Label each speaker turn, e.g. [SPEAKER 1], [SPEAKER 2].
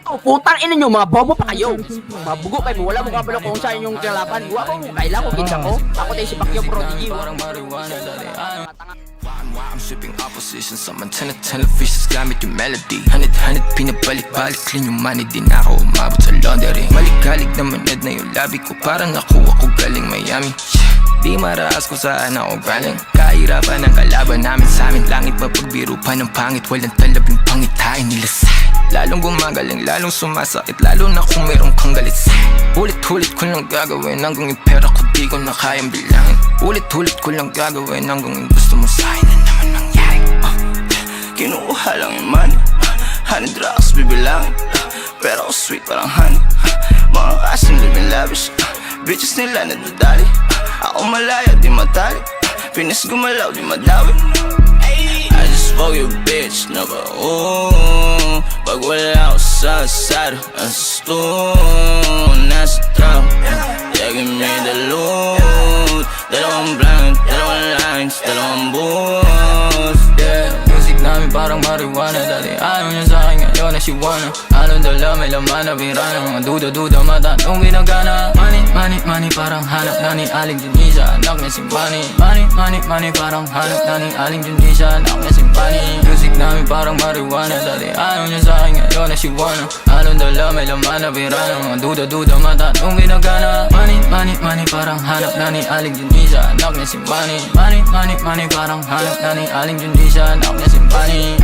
[SPEAKER 1] Oh, putang ina nyo, mga bobo pa kayo. Mabugo kayo, wala mo kabalo kung saan yung kalaban. Wala mo kailan ko kinsa ko. Ako tayo si Pacquiao Prodigy.
[SPEAKER 2] I'm shipping opposition sa mantan at televisions gamit yung melody. Hanit-hanit pinabalik-balik clean yung money. Di na ako umabot sa laundry. Maligalig na maned na yung labi ko. Parang nakuha ko galing Miami. Di maraas kung saan ako galing. Kahirapan ang kalaban namin sa amin. Langit mapagbiro pa ng pangit. Walang talabing pangitain nila sa lalong gumagaling, lalong sumasakit. Lalo na kung mayroong kang galit sa ulit-ulit ko lang gagawin hanggang yung pera ko di ko na kayang bilangin. Ulit-ulit ko lang gagawin hanggang yung gusto mo sa'kin na naman mangyari. Kinukuha lang yung money, honey drugs bibilangin. Pero ako sweet parang honey. Mga kasing living lavish, bitches nila nadadali. Ako malaya di matali, pinis gumalaw di madawi. I just fuck your bitch, number one. Pag wala ako sa asado, ang stone, nasa trap. Yeah, give me the loot. Dalawang blank, dalawang lines, dalawang boots. Yeah, music namin parang marijuana. Dati ayaw niya sa'kin, ngayon na she wanna. Anong dala, may laman na birana. Mga duda-duda, matanong ginagana. Money, money, money, parang hanap na ni Aling Junisa. Anak niya si Bunny. Money, money, money, parang hanap na ni Aling Junisa. Anak niya si Bunny. Music namin parang marijuana. Dati ayaw niya sa'kin, ngayon na she wanna. Anong dala, may laman na birana. Mga duda-duda, matanong ginagana. Money, money, money, parang hanap na ni Aling Junisa. Anak niya si Bunny. Money, money, money, parang hanap na ni Aling Junisa. Anak niya si Bunny.